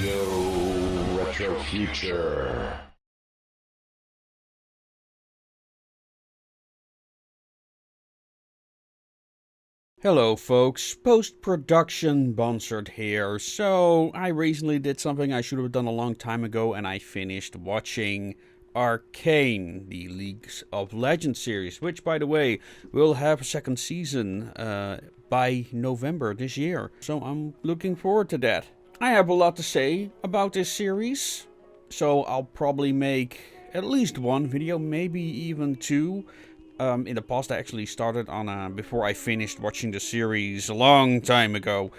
Radio Retro Future. Hello folks, post-production Bonsard here. So, I recently did something I should have done a long time ago and I finished watching Arcane, the League of Legends series, which by the way, will have a second season by November this year. So I'm looking forward to that. I have a lot to say about this series, so I'll probably make at least one video, maybe even two. In the past, I actually started on before I finished watching the series a long time ago,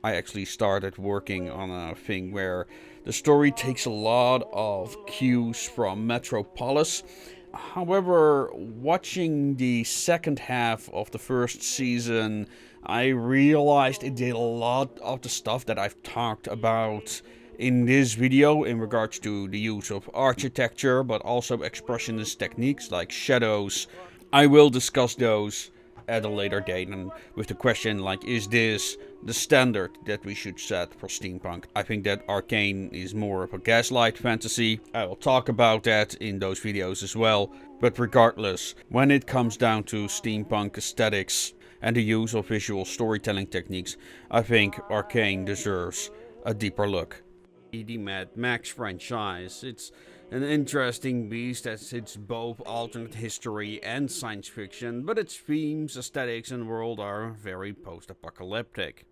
I actually started working on a thing where the story takes a lot of cues from Metropolis. However, watching the second half of the first season, I realized it did a lot of the stuff that I've talked about in this video in regards to the use of architecture, but also expressionist techniques like shadows. I will discuss those at a later date, and with the question like, is this the standard that we should set for steampunk? I think that Arcane is more of a gaslight fantasy. I will talk about that in those videos as well. But regardless, when it comes down to steampunk aesthetics and the use of visual storytelling techniques, I think Arcane deserves a deeper look. The Mad Max franchise, it's an interesting beast as it's both alternate history and science fiction, but its themes, aesthetics and world are very post-apocalyptic.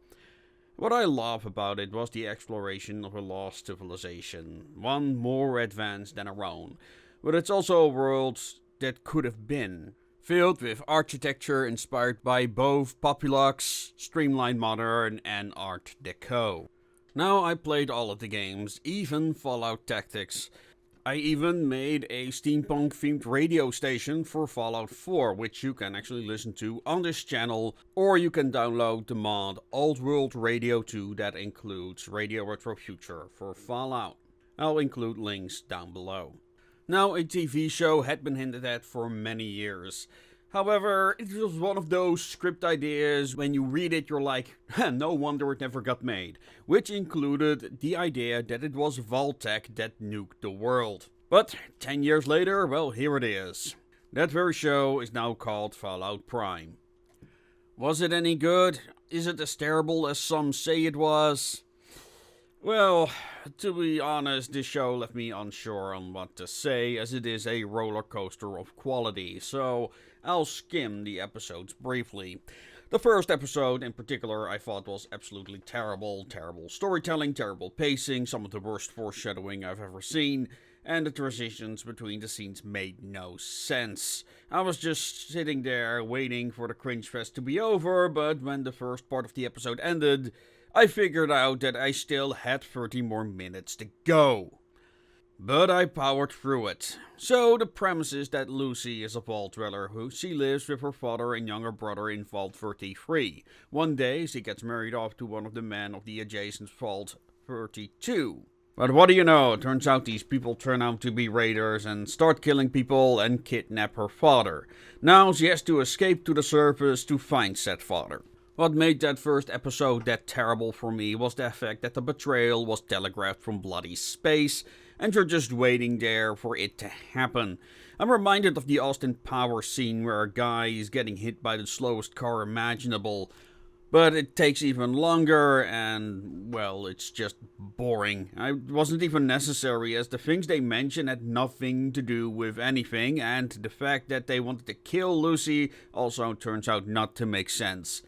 What I love about it was the exploration of a lost civilization, one more advanced than our own, but it's also a world that could have been, filled with architecture inspired by both Populux, Streamlined Modern and Art Deco. Now I played all of the games, even Fallout Tactics. I even made a steampunk themed radio station for Fallout 4, which you can actually listen to on this channel, or you can download the mod Old World Radio 2 that includes Radio Retro Future for Fallout. I'll include links down below. Now, a TV show had been hinted at for many years. However, it was one of those script ideas, when you read it you're like, no wonder it never got made. Which included the idea that it was Vault-Tec that nuked the world. But 10 years later, well, here it is. That very show is now called Fallout Prime. Was it any good? Is it as terrible as some say it was? Well, to be honest, this show left me unsure on what to say, as it is a roller coaster of quality, so I'll skim the episodes briefly. The first episode in particular I thought was absolutely terrible. Terrible storytelling, terrible pacing, some of the worst foreshadowing I've ever seen, and the transitions between the scenes made no sense. I was just sitting there waiting for the cringe fest to be over, but when the first part of the episode ended, I figured out that I still had 30 more minutes to go. But I powered through it. So the premise is that Lucy is a vault dweller she lives with her father and younger brother in Vault 33. One day she gets married off to one of the men of the adjacent Vault 32. But what do you know, it turns out these people turn out to be raiders and start killing people and kidnap her father. Now she has to escape to the surface to find said father. What made that first episode that terrible for me was the fact that the betrayal was telegraphed from bloody space, and you're just waiting there for it to happen. I'm reminded of the Austin Powers scene where a guy is getting hit by the slowest car imaginable, but it takes even longer and, well, it's just boring. It wasn't even necessary, as the things they mention had nothing to do with anything, and the fact that they wanted to kill Lucy also turns out not to make sense.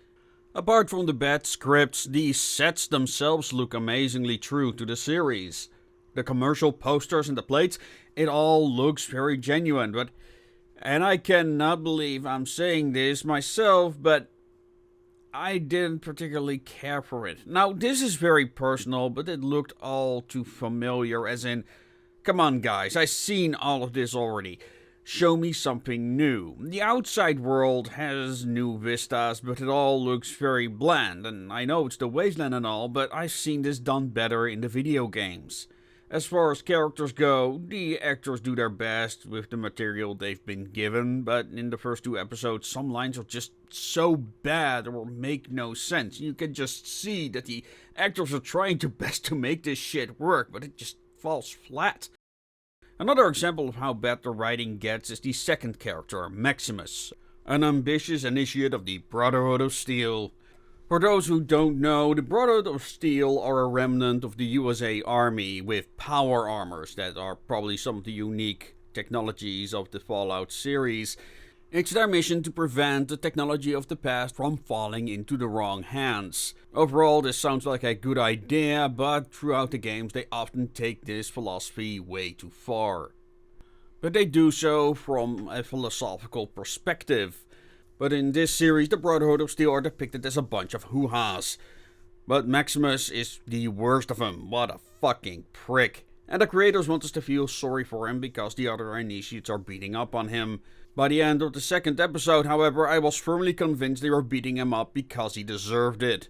Apart from the bad scripts, the sets themselves look amazingly true to the series. The commercial posters and the plates, it all looks very genuine, and I cannot believe I'm saying this myself, but I didn't particularly care for it. Now, this is very personal, but it looked all too familiar, as in, come on guys, I've seen all of this already. Show me something new. The outside world has new vistas, but it all looks very bland, and I know it's the wasteland and all, but I've seen this done better in the video games. As far as characters go, the actors do their best with the material they've been given, but in the first 2 episodes, some lines are just so bad or make no sense. You can just see that the actors are trying their best to make this shit work, but it just falls flat. Another example of how bad the writing gets is the second character, Maximus, an ambitious initiate of the Brotherhood of Steel. For those who don't know, the Brotherhood of Steel are a remnant of the USA Army with power armors that are probably some of the unique technologies of the Fallout series. It's their mission to prevent the technology of the past from falling into the wrong hands. Overall, this sounds like a good idea, but throughout the games they often take this philosophy way too far. But they do so from a philosophical perspective. But in this series, the Brotherhood of Steel are depicted as a bunch of hoo-has. But Maximus is the worst of them. What a fucking prick. And the creators want us to feel sorry for him because the other initiates are beating up on him. By the end of the second episode, however, I was firmly convinced they were beating him up because he deserved it.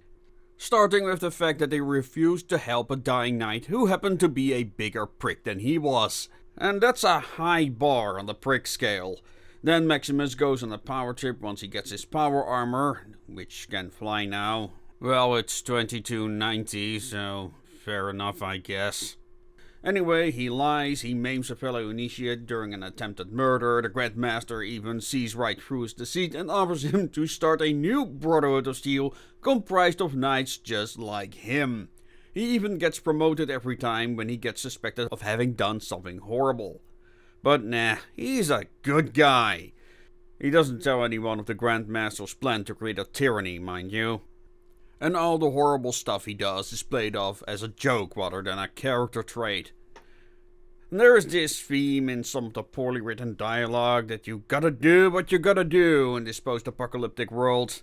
Starting with the fact that they refused to help a dying knight who happened to be a bigger prick than he was. And that's a high bar on the prick scale. Then Maximus goes on a power trip once he gets his power armor, which can fly now. Well, it's 2290, so fair enough, I guess. Anyway, he lies, he maims a fellow initiate during an attempted murder. The Grandmaster even sees right through his deceit and offers him to start a new Brotherhood of Steel comprised of knights just like him. He even gets promoted every time when he gets suspected of having done something horrible. But nah, he's a good guy. He doesn't tell anyone of the Grandmaster's plan to create a tyranny, mind you. And all the horrible stuff he does is played off as a joke rather than a character trait. And there is this theme in some of the poorly written dialogue that you gotta do what you gotta do in this post-apocalyptic world.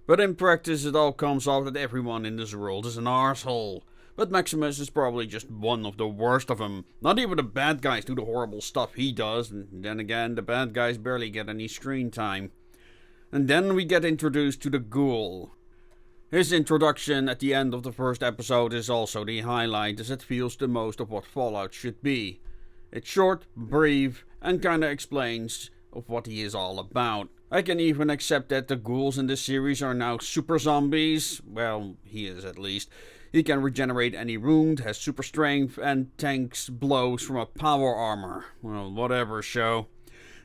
But in practice it all comes off that everyone in this world is an arsehole. But Maximus is probably just one of the worst of them. Not even the bad guys do the horrible stuff he does, and then again, the bad guys barely get any screen time. And then we get introduced to the Ghoul. His introduction at the end of the first episode is also the highlight, as it feels the most of what Fallout should be. It's short, brief, and kinda explains of what he is all about. I can even accept that the ghouls in this series are now super zombies. Well, he is at least. He can regenerate any wound, has super strength, and tanks blows from a power armor. Well, whatever, show.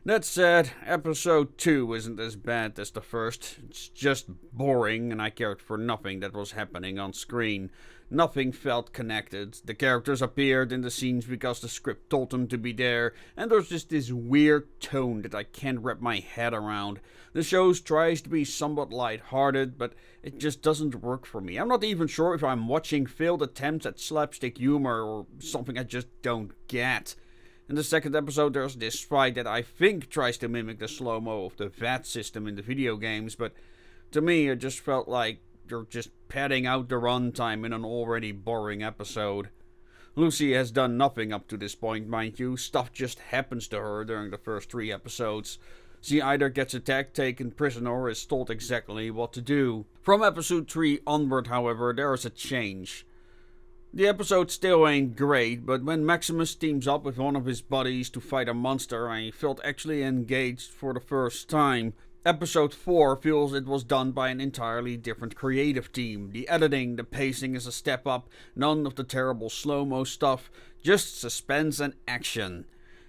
That said, episode 2 isn't as bad as the first. It's just boring, and I cared for nothing that was happening on screen. Nothing felt connected. The characters appeared in the scenes because the script told them to be there, and there's just this weird tone that I can't wrap my head around. The show tries to be somewhat lighthearted, but it just doesn't work for me. I'm not even sure if I'm watching failed attempts at slapstick humor or something I just don't get. In the second episode, there's this fight that I think tries to mimic the slow-mo of the VAT system in the video games, but to me it just felt like they're just padding out the runtime in an already boring episode. Lucy has done nothing up to this point, mind you. Stuff just happens to her during the first 3 episodes. She either gets attacked, taken prisoner, or is told exactly what to do. From episode 3 onward, however, there is a change. The episode still ain't great, but when Maximus teams up with one of his buddies to fight a monster, I felt actually engaged for the first time. Episode 4 feels it was done by an entirely different creative team. The editing, the pacing is a step up, none of the terrible slow-mo stuff, just suspense and action.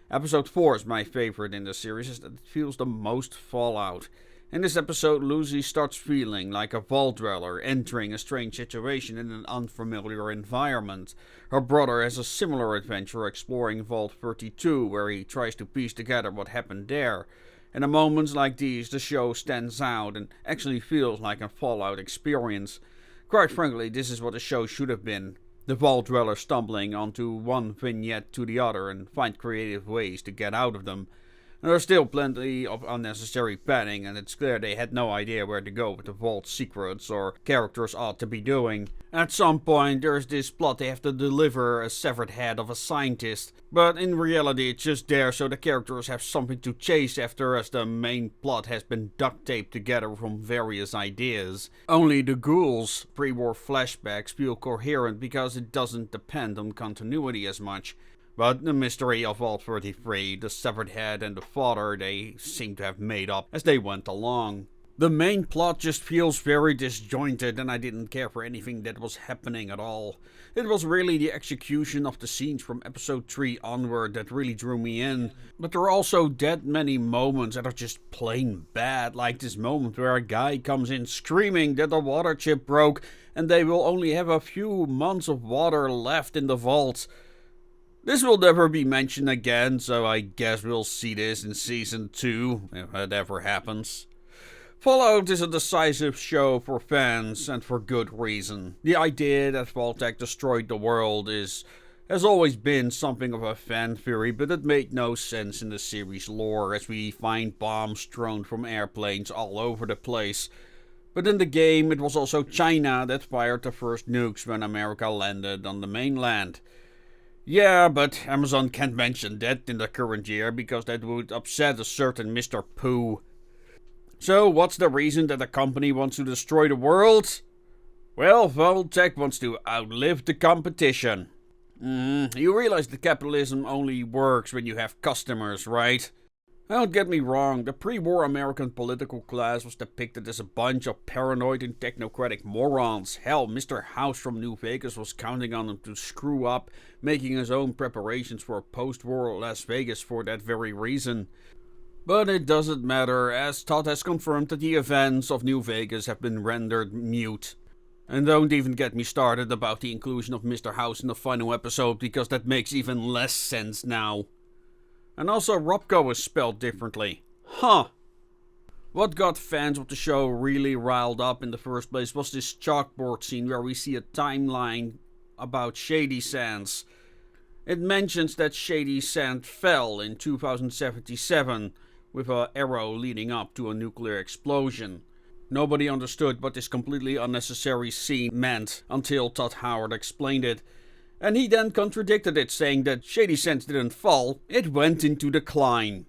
Episode 4 is my favorite in the series, as it feels the most Fallout. In this episode, Lucy starts feeling like a vault dweller entering a strange situation in an unfamiliar environment. Her brother has a similar adventure exploring Vault 32, where he tries to piece together what happened there. In moments like these, the show stands out and actually feels like a Fallout experience. Quite frankly, this is what the show should have been. The vault dweller stumbling onto one vignette to the other and find creative ways to get out of them. There's still plenty of unnecessary padding, and it's clear they had no idea where to go with the vault secrets or characters ought to be doing. At some point, there's this plot they have to deliver a severed head of a scientist, but in reality it's just there so the characters have something to chase after, as the main plot has been duct taped together from various ideas. Only the ghouls' pre-war flashbacks feel coherent because it doesn't depend on continuity as much. But the mystery of Vault 33, the severed head and the father, they seem to have made up as they went along. The main plot just feels very disjointed, and I didn't care for anything that was happening at all. It was really the execution of the scenes from episode 3 onward that really drew me in. But there are also that many moments that are just plain bad, like this moment where a guy comes in screaming that the water chip broke and they will only have a few months of water left in the vault. This will never be mentioned again, so I guess we'll see this in Season 2, if it ever happens. Fallout is a decisive show for fans, and for good reason. The idea that Vault-Tec destroyed the world has always been something of a fan theory, but it made no sense in the series lore, as we find bombs thrown from airplanes all over the place. But in the game, it was also China that fired the first nukes when America landed on the mainland. Yeah, but Amazon can't mention that in the current year because that would upset a certain Mr. Pooh. So what's the reason that a company wants to destroy the world? Well, Vault-Tec wants to outlive the competition. You realize that capitalism only works when you have customers, right? Don't get me wrong, the pre-war American political class was depicted as a bunch of paranoid and technocratic morons. Hell, Mr. House from New Vegas was counting on them to screw up, making his own preparations for a post-war Las Vegas for that very reason. But it doesn't matter, as Todd has confirmed that the events of New Vegas have been rendered mute. And don't even get me started about the inclusion of Mr. House in the final episode, because that makes even less sense now. And also, Robco is spelled differently. Huh. What got fans of the show really riled up in the first place was this chalkboard scene where we see a timeline about Shady Sands. It mentions that Shady Sand fell in 2077, with an arrow leading up to a nuclear explosion. Nobody understood what this completely unnecessary scene meant until Todd Howard explained it. And he then contradicted it, saying that Shady Sands didn't fall, it went into decline.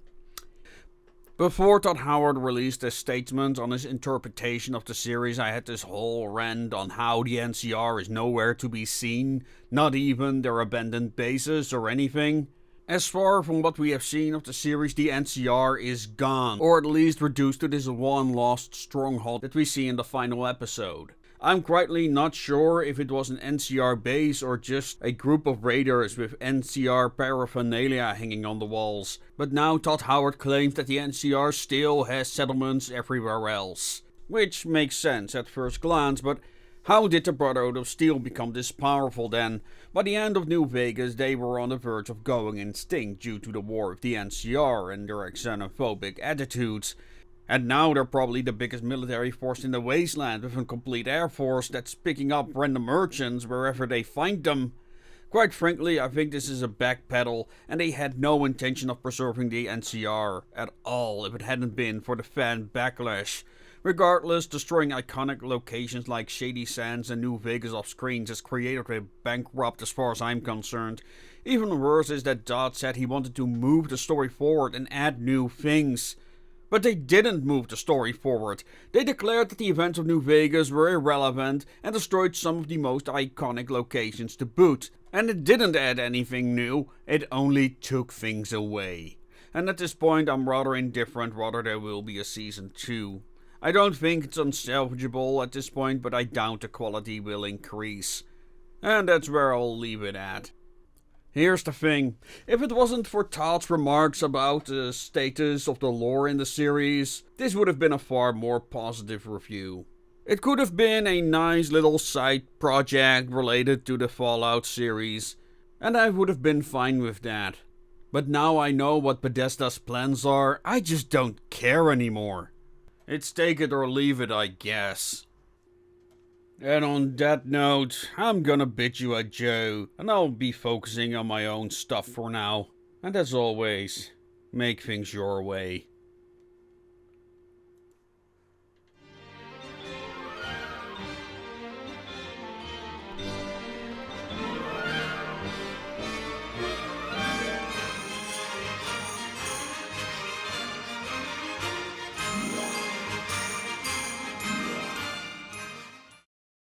Before Todd Howard released a statement on his interpretation of the series, I had this whole rant on how the NCR is nowhere to be seen, not even their abandoned bases or anything. As far from what we have seen of the series, the NCR is gone, or at least reduced to this one lost stronghold that we see in the final episode. I'm quietly not sure if it was an NCR base or just a group of raiders with NCR paraphernalia hanging on the walls. But now Todd Howard claims that the NCR still has settlements everywhere else. Which makes sense at first glance, but how did the Brotherhood of Steel become this powerful then? By the end of New Vegas, they were on the verge of going extinct due to the war with the NCR and their xenophobic attitudes. And now they're probably the biggest military force in the wasteland, with a complete air force that's picking up random merchants wherever they find them. Quite frankly, I think this is a backpedal, and they had no intention of preserving the NCR at all if it hadn't been for the fan backlash. Regardless, destroying iconic locations like Shady Sands and New Vegas off screens has created a bankrupt as far as I'm concerned. Even worse is that Dodd said he wanted to move the story forward and add new things. But they didn't move the story forward. They declared that the events of New Vegas were irrelevant and destroyed some of the most iconic locations to boot. And it didn't add anything new, it only took things away. And at this point I'm rather indifferent whether there will be a season 2. I don't think it's unsalvageable at this point, but I doubt the quality will increase. And that's where I'll leave it at. Here's the thing, if it wasn't for Todd's remarks about the status of the lore in the series, this would have been a far more positive review. It could have been a nice little side project related to the Fallout series, and I would have been fine with that. But now I know what Bethesda's plans are, I just don't care anymore. It's take it or leave it, I guess. And on that note, I'm gonna bid you adieu, and I'll be focusing on my own stuff for now. And as always, make things your way.